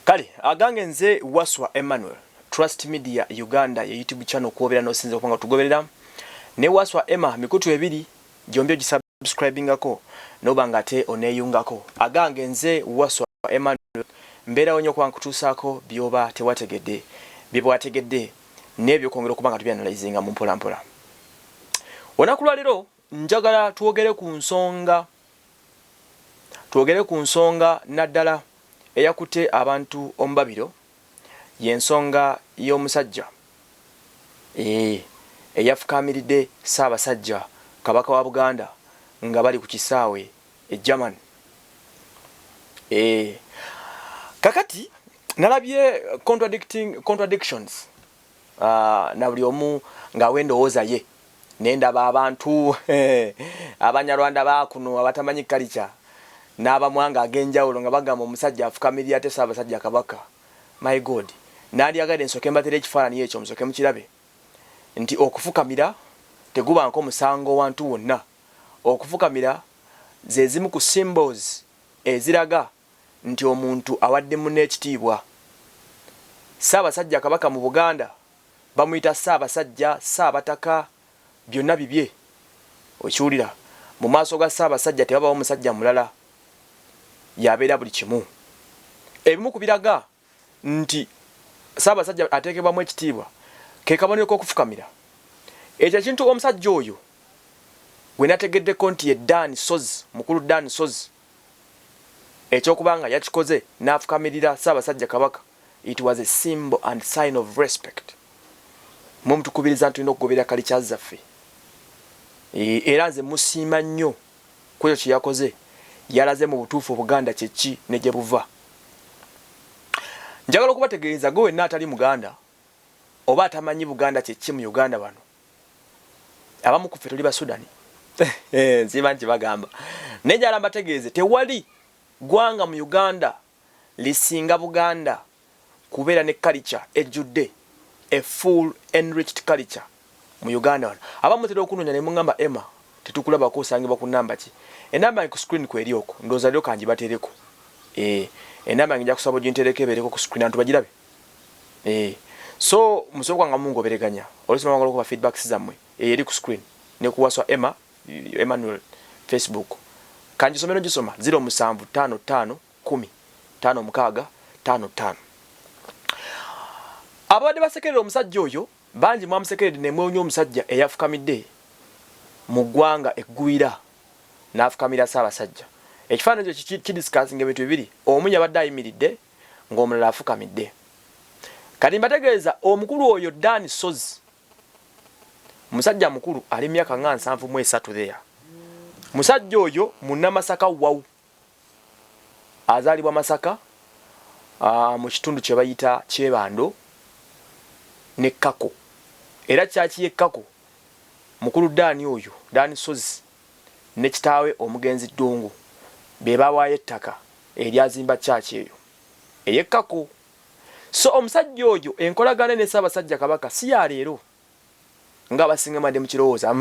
Kale agange nze Waswa Emmanuel Trust Media Uganda ya YouTube channel kuobera no sinze kupanga tugoberera ne Waswa Emma mikutu ebiri jombe gisubscribingako nobangate oneyungako agange nze Waswa Emmanuel mbera onyo kwa nkutusako byoba tewategedde bibwategedde nebyo kongera kubanga tubyanalyzinga mu mpola mpola onakulwa lero njagala tuogere ku nsonga naddala eyakute abantu ombabiro yensonga y'omusajja Eyafukamiridde Ssaabasajja Kabaka wa Buganda nga bali ku kisaawe German. Kakati nalabye contradictions na buli omu nga wendowooza ye nendaba abantu Abanyarwanda bakuno abatamanyi culture n'abamwanga agenjawulo nga bagamba omusajja Afukamiridde ate Ssaabasajja Kabaka. My God, nali agade nsoke mbatere ekifaananyi ekyo musoke mukirabe nti okufukamira teguba nko musango wantu wonna. Okufukamira ze zimu ku symbols eziraga nti omuntu awadde munne ekitiibwa. Ssaabasajja Kabaka mu Buganda bamuyita Ssaabasajja, Ssaabataka, byonna bibye. Okiwulira mu maaso ga Ssaabasajja tewabawo omusajja mulala, yabeera buli kimu. Ebimu ku biraga nti Ssaabasajja ateekebwamu ekitiibwa ke kabonero k'okufukamira. Ekyo kintu omusajja oyo we nategeddeko nti ye Ssozi, mukulu Ssozi, ekyokubanga yakikoze n'afukamirira Ssaabasajja Kabaka, it was a symbol and sign of respect. Mwe mutukubiriza nti tulina okugoberera culture zaffe. Era nze musiima nnyo ku ekyo kye yakoze. Yalaze mu butuufu Buganda kyeki ne gye buva. Njagala okubategeeza gwe wenna atali Muganda oba atamanyi Buganda kyeki mu Uganda bano. Abamu ku ffe tuli Basudani. Nsiba nti bagamba. Naye njagala mbategeeze tewali gwanga mu Uganda lisinga Buganda kubeera ne culture ejjudde, a full enriched culture mu Uganda wano. Abamu tera okunoonya ne mungamba Emma tetukulabako osangibwa ku namba ki. Enamba ku screen kweri oko ndoza lyo kanji batereko. Enamba nja kusaba gintereke bereko ku screen antu bagirabe. So musoko nga mungo bereganya. Olisoma ngalo ku feedbacks zammwe. Eri ku screen ne ku Waswa Emma Emmanuel Facebook. Kanji somero gisoma 0755105655. Abadde basekerera omusajja oyo banji mwamusekeredde ne mwonyo omusajja Eyafukamiridde mu ggwanga eggwira n'afukamira Ssaabasajja. Ekifaananyi ekyo kidiscussing ebintu bibiri, omu yabadde ayimiridde ng'omulala afukamidde. Kati mbategeeza omukulu oyo Ssozi, musajja mukulu ali myaka nga 73 there. Musajja oyo munnamasaka wawu, azaalibwa Masaka mu kitundu kye bayita Kyebando ne Kako. Era kyaki ye Kako mukulu oyo Ssozi ne kitaawe omugenzi Ddungu be bawaayo ettaka eryazimba kyaki eyo ey'Ekako. So omusajja oyo enkolagana ne Ssaabasajja Kabaka si ya leero nga basinga madde mu kirowooza.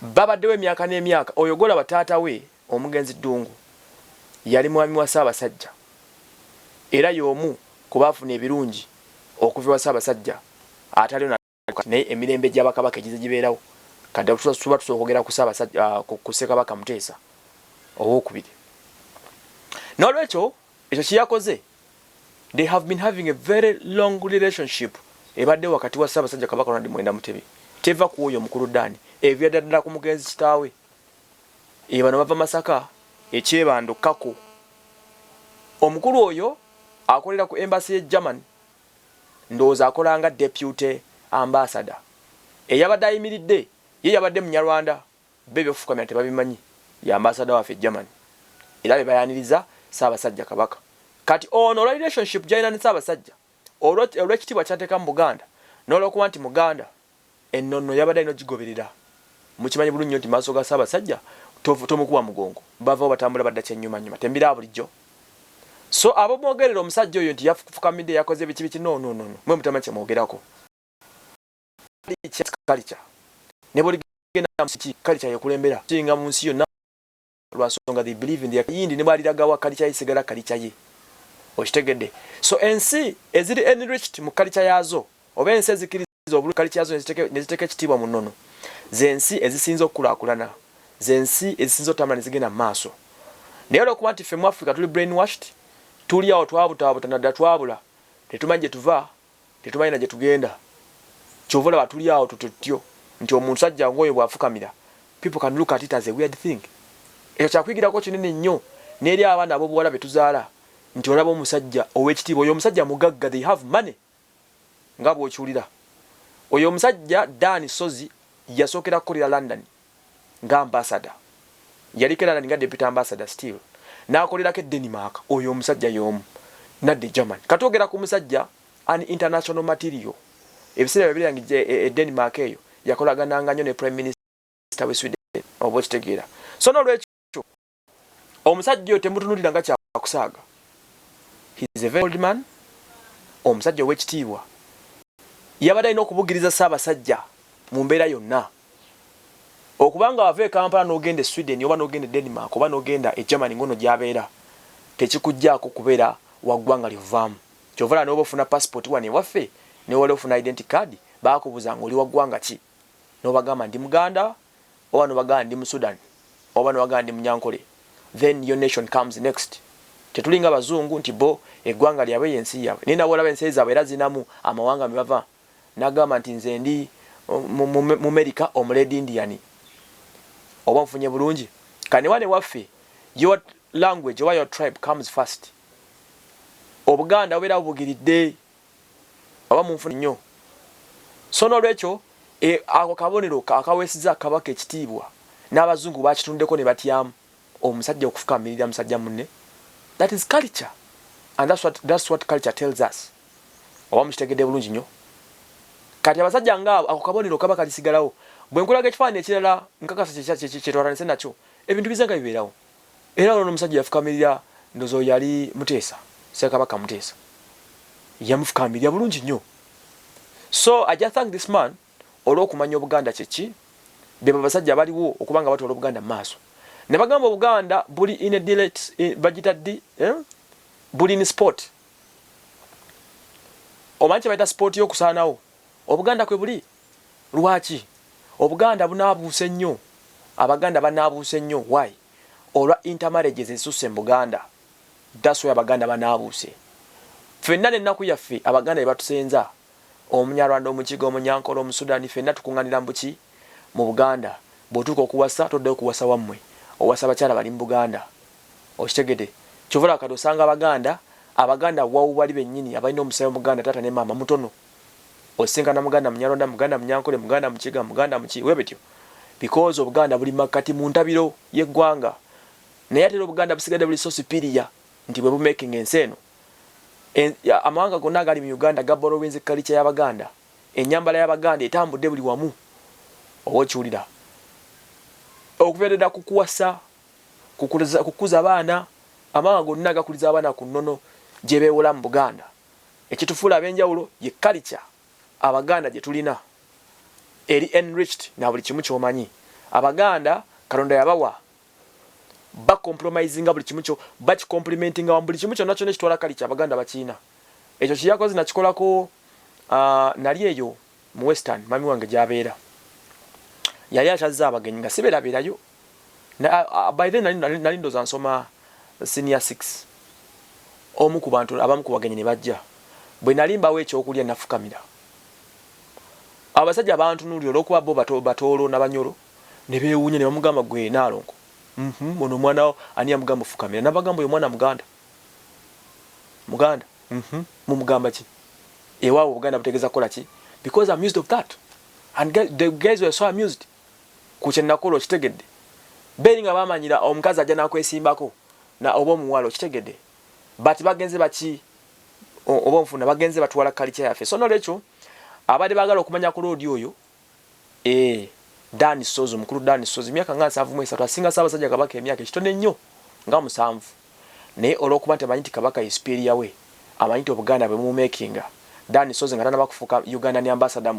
Babaddewo emyaka n'emyaka. Oyo golaba taata we omugenzi Ddungu yali mwami wa Ssaabasajja era y'omu ku baafuna ebirungi okuva wa Ssaabasajja ataliyo naye emirembe gy'Abakabaka egize gibeerawo. Kadde tuba tusookogera ku Ssaabasajja ku Ssekabaka Muteesa owookubiri. N'olwekyo ekyo kiyakoze, they have been having a very long relationship ebadde wakati wa Ssaabasajja Kabaka Ronald Mwenda Mutebi. Teva ku oyo mukulu ebyadda ddala ku mugenzi kitaawe. Bano bava Masaka, Ekyebando, Kako. Omukulu oyo akolera ku embassy ye German, ndowooza akola nga deputy ambassador. Eyabadde ayimiridde ye yabadde Munyarwanda, bebe okufukamira tebabimanyi, ya ambassador waffe German. Era be bayaniriza Ssaabasajja Kabaka. Kati ono relationship gyalina ne Ssaabasajja olw'ekitiibwa kyateeka mu Buganda n'olwokuba nti Muganda ennono yabadde alina ogigoberera. Mukimanyi bulungi nti maaso ga Ssaabasajja tomukuba mugongo, bavawo batambula badda kyennyumanyuma tembira bulijjo. So abo mwogerera omusajja oyo nti Yafukamidde yakoze biki no mwe mutamanyi kye mwogerako. Culture ne buli genda musiki culture yekulembera kinga mu nsi yonna lwasonga they believe in their yindi ne baliragawa culture isigala culture ye. Okitegedde. So ensi eziri enriched mu culture yazo oba ensi ezikiriza obulu culture yazo neziteke ekitiibwa mu nnono. Zensi ezisinza okukulaakulana. Zensi ezisinza otambula ne zigenda mu maaso. Naye olw'okuba nti ffe mu Africa tuli brainwashed, tuli awo twabutaabuta nadda twabula, tetumanyi gye tuva, tetumanyi na gye tugenda. Kyova olaba tuli awo tutyo nti omuntu sajja ng'oyo bw'afukamira. People can look at it as a weird thing. Ekyo kyakuyigirako kinene nnyo n'eri abaana ab'obuwala be tuzaala nti olaba omusajja ow'ekitiibwa, oyo omusajja mugagga, they have money nga bw'okiwulira. Oyo omusajja Dan Ssozi yasookera kukolera London nga ambassador. Yaliko London nga deputy ambassador still. N'akolerako Denmark. Oyo omusajja y'omu nadde Germany. Katwogera ku musajja an international material. Ebiseera bibiri yange Denmark eyo yakolagananga nnyo ne prime minister we Sweden oba okitegeera. So n'olwekyo omusajja oyo temutunulira nga kyakusaaga. He is a very old man. Omusajja ow'ekitiibwa yabadde alina okubugiriza Ssaabasajja mu mbeera yonna. Okubanga wava e Kampala n'ogenda e Sweden oba n'ogenda e Denmark oba n'ogenda e Germany ngono gy'abeera tekikuggyako kubeera wa ggwanga lyovaamu. Kyova n'oba ofuna passport wano ewaffe ne wali ofuna identity card baakubuuza ng'oli wa ggwanga ki. N'obagamba ndi Muganda oba n'obagamba ndi mu Sudan oba n'obagamba ndi Munyankole. Then your nation comes next. Tetulinga Bazungu nti bo eggwanga lyabwe y'ensi yaabwe. Naye nabo olaba ensi zaabwe era zinamu amawanga mwe bava. N'agamba nti nze ndi mu America omuled Indian. Oba nfunye bulungi. Kani wane waffe your language or your tribe comes first. Obuganda obeera bubugiridde oba munfune nnyo. So n'olwekyo ako kabonero akaweesiza Kabaka ekitiibwa n'Abazungu bakitundeko ne batyamu omusajja okufukamirira musajja munne. That is culture. And that's what culture tells us. Oba mukitegedde bulungi nnyo. Kati abasajja ngaabo ako kabonero kaba kalisigalawo. Bwe nkulaga ekifaananyi ekirala nkakasa kyetwalanise nakyo ebintu bizanga bibeerawo. Era ono omusajja yafukamirira ndozo yali Muteesa, Ssekabaka Muteesa. Yamufukamirira bulungi nnyo. So I just thank this man olw'okumanya Obuganda kyeki, be babasajja baliwo okubanga batwala Obuganda mu maaso. Ne bagamba Obuganda buli in a direct bagitaddi buli in sport. Omanyi kye bayita sport y'okusaanawo. Obuganda kwe buli. Lwaki? Obuganda bunaabuuse nnyo. Abaganda banaabuuse nnyo. Why? Olwa intermarriages ezisusse mu Buganda. That's why Abaganda banaabuuse. Ffenna n'ennaku yaffe Abaganda be batusenza. Omunyarwanda, Omukiga, Omunyankole, Omusudaani, ffenna tukuŋŋaanira mu ki? Mu Buganda. Bw'otuuka okuwasa toddayo kuwasa wammwe. Owasa abakyala bali mu Buganda. Okitegedde. Kyova kati osanga Abaganda wawu bali bennyini abalina omusaayi mu Buganda taata ne maama mutono. Osinkana Muganda Munyarwanda, Muganda Munyankole, Muganda Mukiga, Muganda Muki, webetyo. Because Obuganda buli makati mu ntabiro y'eggwanga. Naye ate Obuganda busigadde buli so superior nti bwe bumaking ensi eno. Amawanga gonna agali mu Uganda gaborowinze culture y'Abaganda. Ennyambala y'Abaganda etambudde buli wamu. Oba okiwulira. Okubeerera kukuwasa, kukuza abaana, amawanga gonna gakuliza abaana ku nnono gye beewola mu Buganda. Ekitufuula ab'enjawulo ye culture Abaganda gye tulina. Eri enriched na buli kimu ky'omanyi. Abaganda Katonda yabawa bakompromisinga buli kimu kyo, bakicomplimentinga wa buli kimu kyonna kyonna ekitwala culture Abaganda bakiina. Ekyo kiyakoze nakikolako nali eyo mu Western mami wange gy'abeera. Yali akyazza abagenyi nga sibeerabeerayo. By then nali ndooza nsoma senior 6. Omu ku bantu abamu ku bagenyi ne bajja. Bwe nali mbawo ekyokulya nafukamira. Abasajja bantunuulira olw'okuba bo batoolo n'abanyolo ne beewuunya ne bamugamba gwe Naalongo. Ono omwana ani amugamba ofukamira? Nabagamba oyo mwana Muganda. Muganda. Mumugamba ki? Ewaawo Buganda butegeeza kukola ki? Because I'm used of that. And the guys were so amused. Kukye nakola okitegedde. Beeri nga bamanyira omukazi ajja n'akwesimbako na oba omuwala okitegedde. But bagenze baki oba nfuna bagenze batwala culture yaffe. So n'olwekyo abadde baagala okumanya ku loodi oyo Dan Ssozi, mukulu Dan Ssozi, myaka nga 7 asinga Ssaabasajja Kabaka emyaka ekitone nnyo nga 7. Naye olw'okuba nti amanyi nti Kabaka ye superior we, amanyi nti Obuganda bwe mumumekinga, Dan Ssozi nga tanaba kufuuka Uganda ne ambassador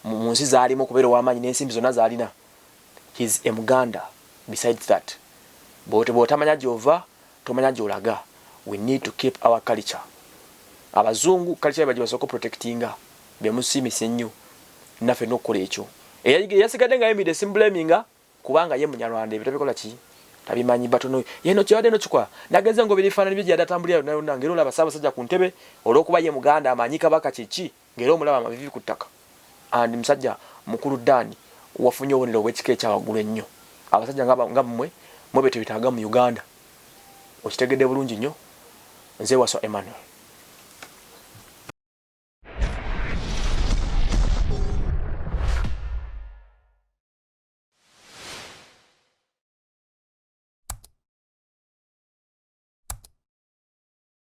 mu nsi zaalimu okubeera ow'amaanyi n'ensimbi zonna zaalina. He's a Muganda. Besides that, bw'otamanya gy'ova, tomanya gy'olaga. we need to keep our culture. Abazungu culture baje basoko protectinga bya musimise nnyo nafe nokola ekyo yasigadde nga yemide simblaminga kubanga ye munyarwanda ebitabikola ki tabimanyi batono yeno kyade no chukwa nageze ngo birifana nibyo yadatambulira na ngero la basaba sajja ku ntebe olwokuba ye muganda amanyi Kabaka kiki ngero mulaba amavivi kutaka and msajja mukuru dani wafunye obonero bw'ekike kyawagulu ennyo abasajja nga mmwe mwebete bitaga mu Uganda okitegedde bulungi nnyo nze waso Emmanuel